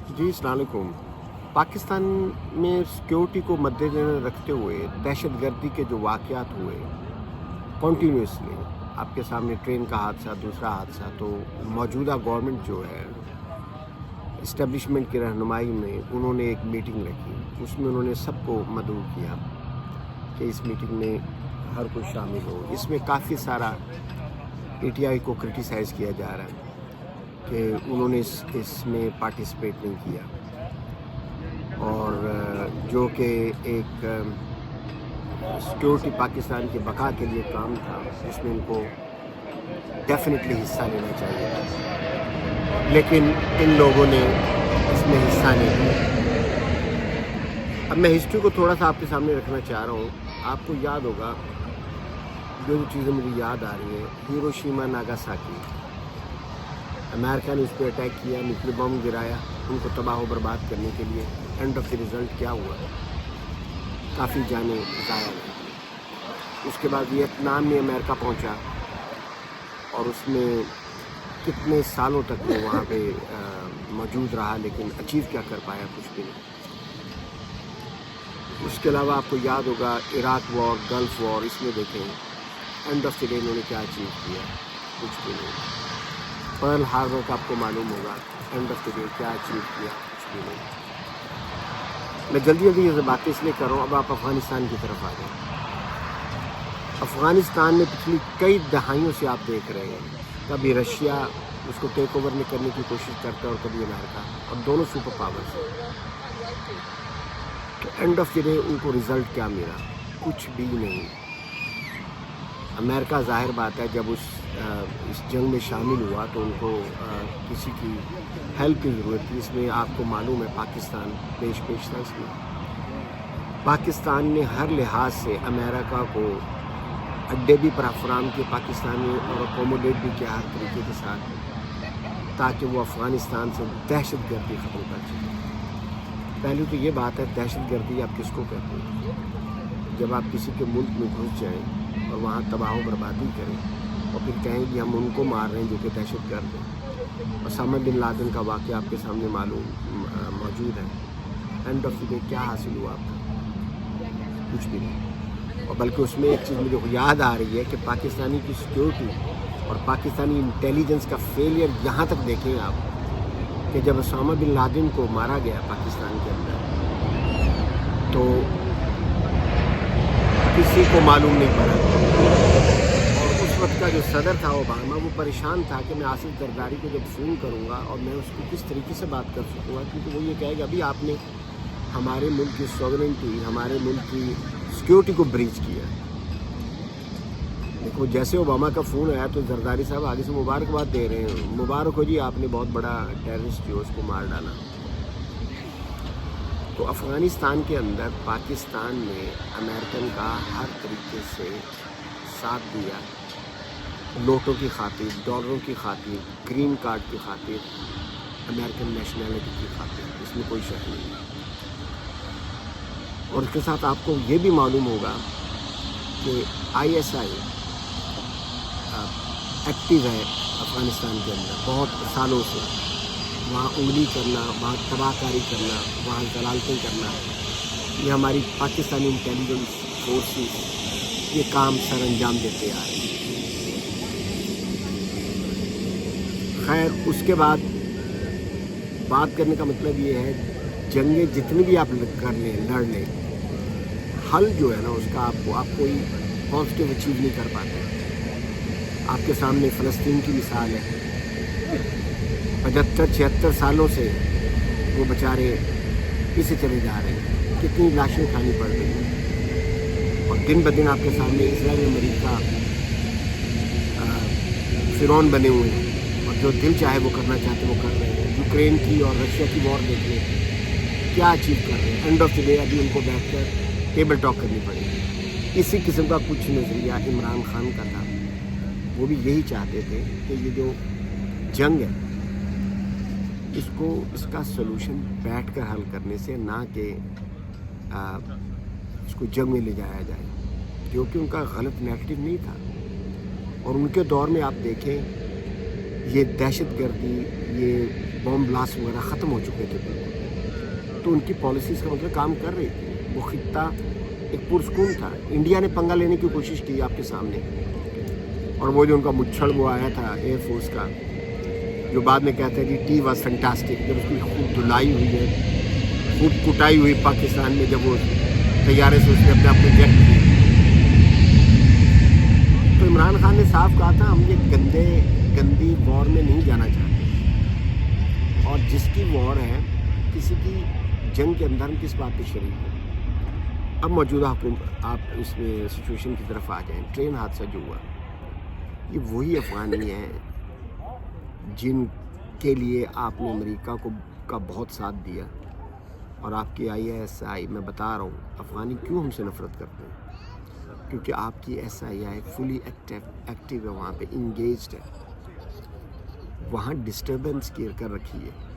جی السلام علیکم۔ پاکستان میں سیکیورٹی کو مد نظر رکھتے ہوئے دہشت گردی کے جو واقعات ہوئے کنٹینیوسلی، آپ کے سامنے ٹرین کا حادثہ، دوسرا حادثہ، تو موجودہ گورنمنٹ جو ہے اسٹیبلشمنٹ کی رہنمائی میں انہوں نے ایک میٹنگ رکھی، اس میں انہوں نے سب کو مدعو کیا کہ اس میٹنگ میں ہر کوئی شامل ہو۔ اس میں کافی سارا پی ٹی آئی کو کرٹیسائز کیا جا رہا ہے کہ انہوں نے اس میں پارٹیسپیٹ نہیں کیا، اور جو کہ ایک سیکیورٹی پاکستان کی بقا کے لیے کام تھا، اس میں ان کو ڈیفینیٹلی حصہ لینا چاہیے تھا، لیکن ان لوگوں نے اس میں حصہ نہیں لیا۔ اب میں ہسٹری کو تھوڑا سا آپ کے سامنے رکھنا چاہ رہا ہوں۔ آپ کو یاد ہوگا، جو چیزیں مجھے یاد آ رہی ہیں، ہیروشیما ناگاساکی، امریکہ نے اس پہ اٹیک کیا، نیوکلیر بم گرایا ان کو تباہ و برباد کرنے کے لیے۔ اینڈ آف دی رزلٹ کیا ہوا؟ کافی جانیں ضائع ہوئی۔ اس کے بعد ویتنام میں امریکہ پہنچا، اور اس میں کتنے سالوں تک وہ وہاں پہ موجود رہا، لیکن اچیو کیا کر پایا؟ کچھ بھی نہیں۔ اس کے علاوہ آپ کو یاد ہوگا عراق وار، گلف وار، اس میں دیکھیں اینڈ آف دی ڈے انہوں نے کیا اچیو کیا؟ کچھ بھی نہیں۔ پرل ہاربر کا آپ کو معلوم ہوگا، اینڈ آف دی ڈے کیا اچیو کیا؟ کچھ بھی نہیں۔ میں جلدی یہ باتیں اس لیے کر رہا ہوں، اب آپ افغانستان کی طرف آ جائیں۔ افغانستان میں پچھلی کئی دہائیوں سے آپ دیکھ رہے ہیں، کبھی رشیا اس کو ٹیک اوور میں کرنے کی کوشش کرتا ہے، اور کبھی امریکہ، اور دونوں سپر پاورز ہیں۔ تو اینڈ آف دی ڈے ان کو رزلٹ کیا ملا؟ کچھ بھی نہیں۔ امریکہ ظاہر بات ہے جب اس جنگ میں شامل ہوا تو ان کو کسی کی ہیلپ کی ضرورت تھی۔ اس میں آپ کو معلوم ہے پاکستان پیش تھا۔ اس میں پاکستان نے ہر لحاظ سے امریکہ کو اڈے بھی فراہم کیے پاکستان میں، اور اکوموڈیٹ بھی کیا ہر طریقے کے ساتھ، تاکہ وہ افغانستان سے دہشت گردی ختم کر سکے۔ پہلے تو یہ بات ہے، دہشت گردی آپ کس کو کہتے ہیں؟ جب آپ کسی کے ملک میں گھس جائیں اور وہاں تباہ و بربادی کریں، اور پھر کہیں کہ ہم ان کو مار رہے ہیں جو کہ دہشت گرد ہیں۔ اسامہ بن لادن کا واقعہ آپ کے سامنے موجود ہے۔ اینڈ آف دی ڈے کیا حاصل ہوا آپ کو؟ کچھ بھی نہیں۔ اور بلکہ اس میں ایک چیز مجھے یاد آ رہی ہے کہ پاکستانی کی سیکیورٹی اور پاکستانی انٹیلیجنس کا فیلئر یہاں تک دیکھیں آپ، کہ جب اسامہ بن لادن کو مارا گیا پاکستان کے اندر، تو کسی کو معلوم نہیں پڑا، اور اس وقت کا جو صدر تھا اوباما، وہ پریشان تھا کہ میں آصف زرداری کو جب فون کروں گا اور میں اس کو کس طریقے سے بات کر سکوں گا، کیونکہ وہ یہ کہے گا ابھی آپ نے ہمارے ملک کی سوورنٹی، ہمارے ملک کی سیکیورٹی کو بریچ کیا۔ دیکھو، جیسے اوباما کا فون آیا تو زرداری صاحب آگے سے مبارکباد دے رہے ہیں، مبارک ہو جی، آپ نے بہت بڑا ٹیررسٹ جو اس کو مار ڈالا۔ تو افغانستان کے اندر پاکستان نے امریکن کا ہر طریقے سے ساتھ دیا، نوٹوں کی خاطر، ڈالروں کی خاطر، گرین کارڈ کی خاطر، امریکن نیشنلٹی کی خاطر، اس میں کوئی شک نہیں۔ اور اس کے ساتھ آپ کو یہ بھی معلوم ہوگا کہ آئی ایس آئی ایکٹیو ہے افغانستان کے اندر بہت سالوں سے، وہاں انگلی کرنا، وہاں تباہ کاری کرنا، وہاں ضلالتیں کرنا، یہ ہماری پاکستانی انٹیلیجنس فورسز یہ کام سر انجام دیتے آ رہے ہیں۔ خیر، اس کے بعد بات کرنے کا مطلب یہ ہے، جنگیں جتنی بھی آپ لڑ لیں، حل جو ہے نا اس کا آپ کوئی پازیٹیو اچیو نہیں کر پاتے۔ آپ کے سامنے فلسطین کی مثال ہے، 75-76 سالوں سے وہ بیچارے پیچھے چلے جا رہے ہیں، کتنی لاشیں کھانی پڑ رہی ہیں، اور دن بدن آپ کے سامنے اسرائیل امریکہ فرعون بنے ہوئے ہیں، اور جو دل چاہے وہ کرنا چاہتے وہ کر رہے ہیں۔ یوکرین کی اور رشیا کی وار دیکھ لیں، کیا اچیو کر رہے ہیں۔ اینڈ آف دی ڈے ابھی ان کو بیٹھ کر ٹیبل ٹاک کرنی پڑے گی۔ اسی قسم کا کچھ نظریہ عمران خان کا تھا، وہ بھی یہی چاہتے تھے کہ یہ جو جنگ ہے اس کا سلوشن بیٹھ کر حل کرنے سے، نہ کہ اس کو جنگ میں لے جایا جائے، جو کہ ان کا غلط نیگیٹو نہیں تھا۔ اور ان کے دور میں آپ دیکھیں، یہ دہشت گردی، یہ बॉम्ब ब्लास्ट वगैरह ख़त्म हो चुके थे बिल्कुल। तो उनकी पॉलिसीज़ का मतलब काम कर रही थी। वो खित्ता एक पुरस्कून था। इंडिया ने पंगा लेने की कोशिश की आपके सामने, और वो जो उनका मुच्छड़ वो आया था एयरफोर्स का, जो बाद में कहते हैं कि टी वॉज फैंटास्टिक, जब उसकी खूब धुलाई हुई है, खूब कुटाई हुई पाकिस्तान में, जब वो तैयारे से उसने अपने आप को रिजेक्ट किया। तो इमरान खान ने साफ कहा था हम ये गंदी वॉर में नहीं जाना चाहते, और जिसकी वॉर है, किसी की जंग के अंदर हम किस बात पे शरीक हैं। अब मौजूदा हुकूमत, आप इसमें सिचुएशन की तरफ आ जाएं। ट्रेन हादसा जो हुआ, ये वही अफगानी हैं जिनके लिए आपने अमेरिका का बहुत साथ दिया, और आपकी ISI, मैं बता रहा हूँ अफगानी क्यों हमसे नफ़रत करते हैं, क्योंकि आपकी SII फुली एक्टिव है, वहाँ पे इंगेज्ड है, वहाँ डिस्टर्बेंस कर रखी है।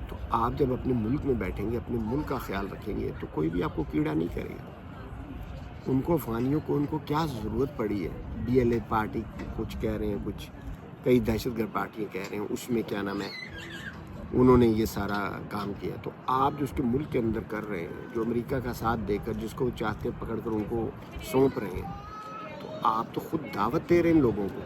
तो आप जब अपने मुल्क में बैठेंगे, अपने मुल्क का ख्याल रखेंगे, तो कोई भी आपको कीड़ा नहीं करेगा। उनको अफगानियों को उनको क्या ज़रूरत पड़ी है? BLA पार्टी कुछ कह रहे हैं, कुछ कई दहशतगर्द पार्टियाँ कह रहे हैं, उसमें क्या नाम है, उन्होंने ये सारा काम किया। तो आप जो उसके मुल्क के अंदर कर रहे हैं, जो अमेरिका का साथ देकर जिसको चाहते पकड़ कर उनको सौंप रहे हैं, तो आप तो खुद दावत दे रहे हैं लोगों को।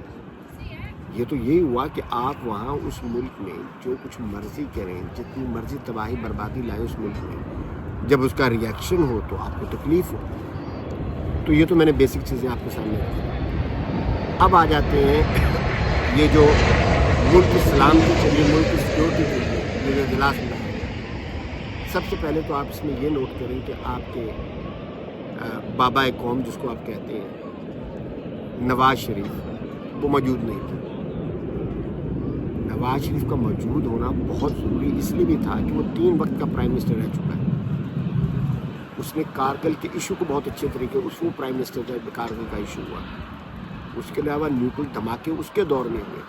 ये तो यही हुआ कि आप वहाँ उस मुल्क में जो कुछ मर्जी करें, जितनी मर्जी तबाही बर्बादी लाएं उस मुल्क में, जब उसका रिएक्शन हो तो आपको तकलीफ़ हो। तो ये तो मैंने बेसिक चीज़ें आपके सामने रखी। अब आ जाते हैं ये जो मुल्क इस्लाम की चलिए, मुल्क सिक्योरिटी के लिए ये जो इजलास में, सबसे पहले तो आप इसमें ये नोट करें कि आपके बाबा कौम जिसको आप कहते हैं नवाज शरीफ, वो मौजूद नहीं थे। नवाज शरीफ का मौजूद होना बहुत ज़रूरी इसलिए भी था कि वो 3 वक्त का प्राइम मिनिस्टर रह चुका है। उसने कारगिल के इशू को बहुत अच्छे तरीके, उसको प्राइम मिनिस्टर जब कारगिल का इशू हुआ, उसके अलावा न्यूक्लियर धमाके उसके दौर में हुए।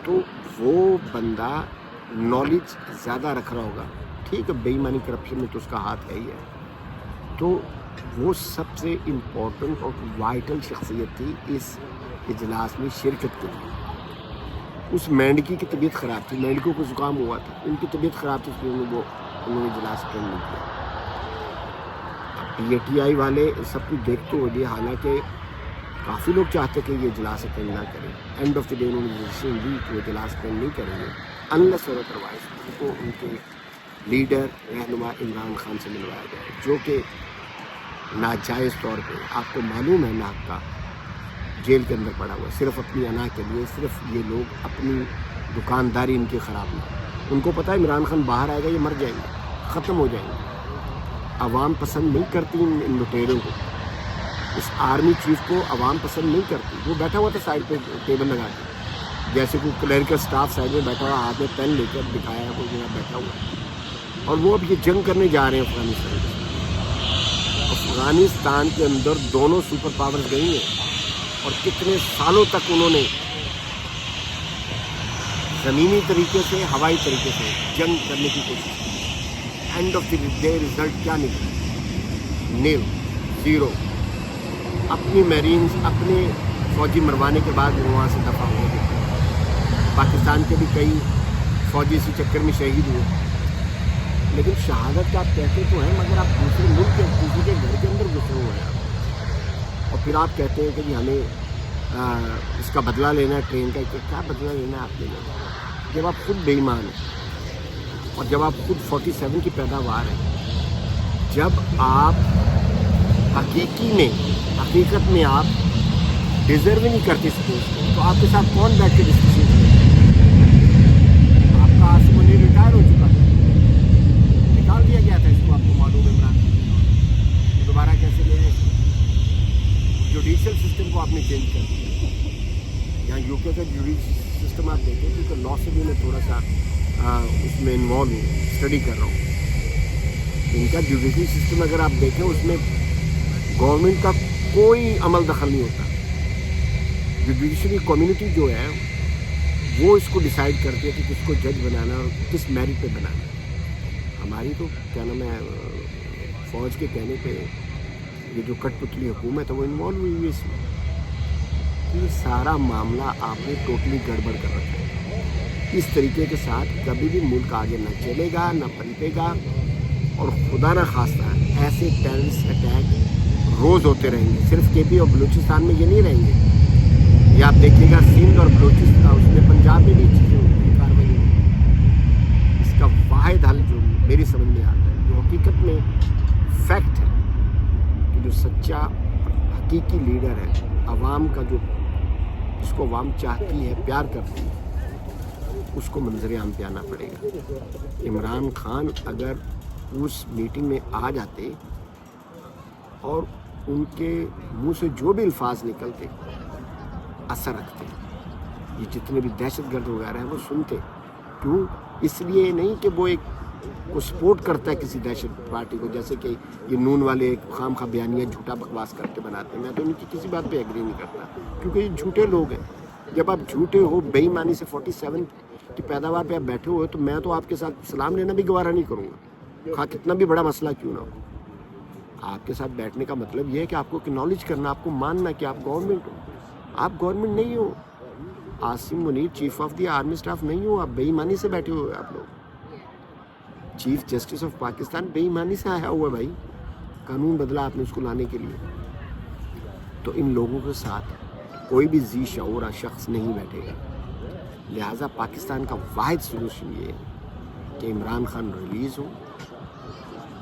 तो वो बंदा नॉलेज ज़्यादा रख रहा होगा, ठीक है, बेईमानी करप्शन में तो उसका हाथ है ही है। तो वो सबसे इम्पोर्टेंट और वाइटल शख्सियत थी इस इजलास में शिरकत के लिए। उस मेंढकी की तबीयत ख़राब थी, मेंढकों को ज़ुकाम हुआ था, उनकी तबीयत ख़राब थी, इसलिए उन्होंने इजलास अटेंड नहीं किया। PTI वाले सब कुछ देखते हुए, हालांकि काफ़ी लोग चाहते कि ये इजलास अटेंड ना करें, एंड ऑफ द डे उन्होंने डिसीजन ली कि वो इजलास अटेंड नहीं करेंगे अनलेस और अदरवाइज उनको उनके लीडर रहनुमा इमरान खान से मिलवाया जाए, जो कि नाजायज़ तौर पे आपको मालूम है नाक का जेल के अंदर पड़ा हुआ है, सिर्फ अपनी अना के लिए। सिर्फ ये लोग अपनी दुकानदारी इनकी ख़राब नहीं, उनको पता है इमरान खान बाहर आएगा, ये मर जाएंगे, ख़त्म हो जाएंगे। आवाम पसंद नहीं करती इन लुटेरों को, इस आर्मी चीफ को आवाम पसंद नहीं करती। वो बैठा हुआ था साइड पे टेबल लगा के, जैसे कोई क्लरिकल स्टाफ साइड में बैठा हुआ, हाथ में पेन लेकर दिखाया है, कोई जगह बैठा हुआ, और वो अब ये जंग करने जा रहे हैं अफगानिस्तान से। अफगानिस्तान के अंदर दोनों सुपर पावर्स गई हैं, और कितने सालों तक उन्होंने ज़मीनी तरीके से, हवाई तरीके से जंग करने की कोशिश की। End of the day result क्या निकला? नील, ज़ीरो। अपनी मैरीन्स, अपने फौजी मरवाने के बाद वो वहाँ से दफा हो गए। पाकिस्तान के भी कई फौजी इसी चक्कर में शहीद हुए। लेकिन शहादत का आप कहते तो हैं, मगर आप दूसरे मुल्क के, किसी के घर के अंदर घुसे हुए हैं आप, और फिर आप कहते हैं कि जी हमें इसका बदला लेना है ट्रेन का। क्या बदला लेना है आपके लिए, जब आप खुद बेईमान हैं, और जब आप खुद 47 की पैदावार हैं, जब आप हकीकत में आप डिज़र्व नहीं करते इस पोस्ट को, तो आपके साथ कौन बैठ के डिस्कशन करेगा? आपका आसिम मुनीर रिटायर हो चुका है, निकाल दिया गया था इसको, आपको मालूम है इमरान, दोबारा कैसे ले आए? जुडिशल सिस्टम को आपने चेंज कर दिया। यहाँ UK का जुडिशल सिस्टम आप देखें, क्योंकि लॉ से भी मैं थोड़ा सा उसमें इन्वॉल्व हूँ, स्टडी कर रहा हूँ। इनका जुडिशल सिस्टम अगर आप देखें, उसमें गवर्नमेंट का कोई अमल दखल नहीं होता। जुडिशरी कम्युनिटी जो है वो इसको डिसाइड करती है कि किसको जज बनाना और किस मेरिट पे बनाना। हमारी तो क्या नाम है, फ़ौज के कहने पे ये जो कठपुतली हुकूमत है वो इन्वॉल्व हुई है इसमें। ये सारा मामला आपने टोटली गड़बड़ कर रखा है। इस तरीके के साथ कभी भी मुल्क आगे न चलेगा, न पनपेगा, और खुदा न खास्ता ऐसे टेररिस्ट अटैक रोज़ होते रहेंगे। सिर्फ केपी और बलूचिस्तान में ये नहीं रहेंगे, ये आप देखिएगा सिंध और बलूचिस्तान, उसमें पंजाब में भी चीज़ें होंगी, कार्रवाई होगी। इसका वाहिद हल जो मेरी समझ में आता है, जो हकीकत में फैक्ट है, कि जो सच्चा हकीकी लीडर है, अवाम का जो, जिसको अवाम चाहती है, प्यार करती है, उसको मंजर आम पे आना पड़ेगा। इमरान खान अगर उस मीटिंग में आ जाते और उनके मुंह से जो भी अल्फाज निकलते असर रखते, ये जितने भी दहशतगर्द वगैरह हैं वो सुनते। क्यों? इसलिए नहीं कि वो एक को सपोर्ट करता है किसी दहशत पार्टी को, जैसे कि ये नून वाले खाम खा बयानिया झूठा बकवास करते बनाते हैं। मैं तो उनकी किसी बात पे एग्री नहीं करता, क्योंकि ये झूठे लोग हैं। जब आप झूठे हो, बेईमानी से 47 की पैदावार पे आप बैठे हुए हो, तो मैं तो आपके साथ सलाम लेना भी गवारा नहीं करूँगा, खा कितना भी बड़ा मसला क्यों ना हो। आपके साथ बैठने का मतलब ये है कि आपको एक्नॉलेज करना, आपको मानना कि आप गवर्नमेंट हो। आप गवर्नमेंट नहीं हो, Asim Munir chief of the army staff नहीं हो, आप बेईमानी से बैठे हुए आप लोग। चीफ जस्टिस ऑफ पाकिस्तान बेईमानी से आया हुआ है भाई, कानून बदला आपने उसको लाने के लिए। तो इन लोगों के साथ कोई भी जी शऊर शख्स नहीं बैठेगा। लिहाजा पाकिस्तान का वाहिद सोल्यूशन ये है कि इमरान खान रिलीज़ हो।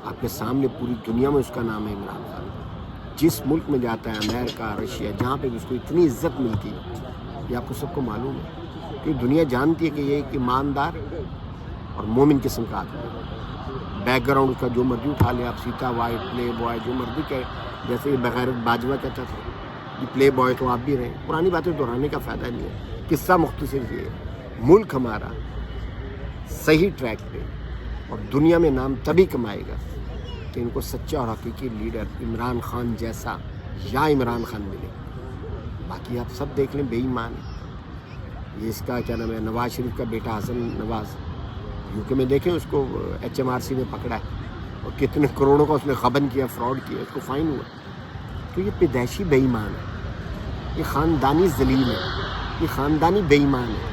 आपके सामने पूरी दुनिया में उसका नाम है इमरान खान। जिस मुल्क में जाता है, अमेरिका, रशिया, जहाँ पे भी उसको इतनी इज्जत मिलती है, ये आपको सबको मालूम है, कि दुनिया जानती है कि ये एक ईमानदार और मोमिन किस्म का आदमी है। बैकग्राउंड उसका जो मर्जी उठा ले आप, सीता वाई, प्ले बॉय, जो मर्जी कहे। जैसे बगैर बाजवा कहता था कि प्ले बॉय तो आप भी रहे। पुरानी बातें दोहराने का फ़ायदा नहीं है। किस्सा मुख्तसर ये है, मुल्क हमारा सही ट्रैक पे और दुनिया में नाम तभी कमाएगा कि इनको सच्चा और हकीकी लीडर इमरान खान जैसा या इमरान खान मिले। बाकी आप सब देख लें, बेईमान है। ये इसका क्या नाम है, नवाज शरीफ का बेटा हसन नवाज, यूके में देखें उसको HMRC ने पकड़ा है और कितने करोड़ों का उसने गबन किया, फ्रॉड किया, उसको फाइन हुआ। तो ये पैदाइशी बेईमान है, ये ख़ानदानी जलील है, ये ख़ानदानी बेईमान है।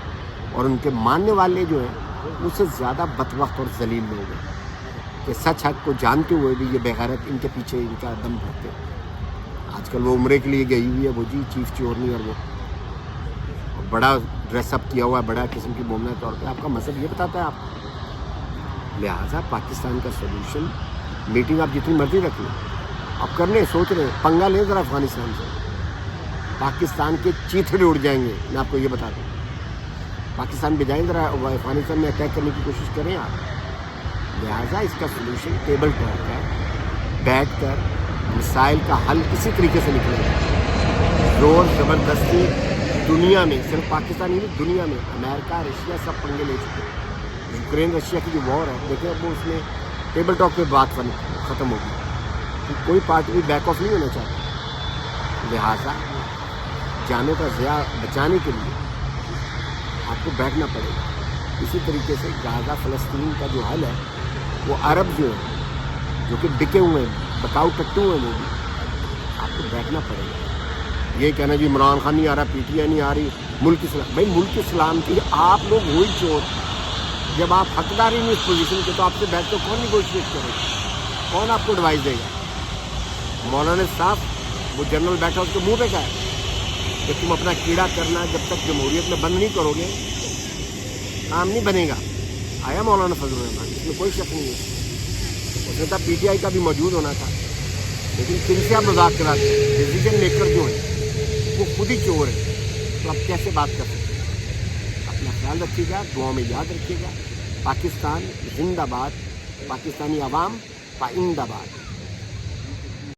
और उनके मानने वाले जो हैं उससे ज़्यादा बदबख्त और जलील लोग हैं कि सच हक को जानते हुए भी ये बेगैरत इनके पीछे इनका दम भरते। आजकल वो उम्रे के लिए गई हुई है, वो जी चीफ चोरनी, और वो बड़ा ड्रेसअप किया हुआ है, बड़ा किस्म की बोमना तौर पर। आपका मजहब ये बताता है आपको। लिहाजा पाकिस्तान का सोल्यूशन, मीटिंग आप जितनी मर्जी रख लो, आप करने सोच रहे हैं, पंगा लें ज़रा अफगानिस्तान से, पाकिस्तान के चीथड़े उड़ जाएंगे। मैं आपको ये बता दूँ, पाकिस्तान बजाय ज़रा अफगानिस्तान में अटैक करने की कोशिश करें आप। लिहाजा इसका सोल्यूशन टेबल टॉक है, बैठ कर मिसाइल का हल इसी तरीके से निकलेगा। जोर ज़बरदस्ती दुनिया में, सिर्फ पाकिस्तान ही नहीं, दुनिया में अमेरिका, रशिया सब पंगे ले चुके हैं। यूक्रेन रशिया की जो वॉर है, देखिए वो उसमें टेबल टॉक पे बात ख़त्म होगी, तो कोई पार्टी भी बैक ऑफ नहीं होना चाहती। लिहाजा जानों का ज़िया बचाने के लिए आपको बैठना पड़ेगा। इसी तरीके से गाज़ा फ़लस्तीन का जो हल है, वो अरब जो है, जो कि बिके हुए हैं, बकाऊ टट्टू हैं, वो भी आपको बैठना पड़ेगा। ये कहना जी इमरान खान नहीं आ रहा, PTI नहीं आ रही, मुल्क इस्लाम, भाई मुल्क इस्लाम की आप लोग हो ही चोर। जब आप हकदार ही नहीं इस पोजीशन के, तो आपसे बैठ तो कौन निगोशिएट करेगा, कौन आपको एडवाइस देगा? मौलाना साहब, वो जनरल बैठा उसके मुँह पे क्या है कि तुम अपना कीड़ा करना जब तक जमहूरियत में बंद नहीं करोगे काम नहीं बनेगा। आया मौलाना फजल रहमान, इसमें कोई शक नहीं है। उसने कहा PTI का भी मौजूद होना था, लेकिन किनसे आप मजाक कराते हैं? डिसीजन मेकर जो है वो खुद ही चोर है, तो आप कैसे बात कर सकते हैं? अपना ख्याल रखिएगा, दुआ में याद रखिएगा। पाकिस्तान जिंदाबाद, पाकिस्तानी अवाम पाइंदाबाद।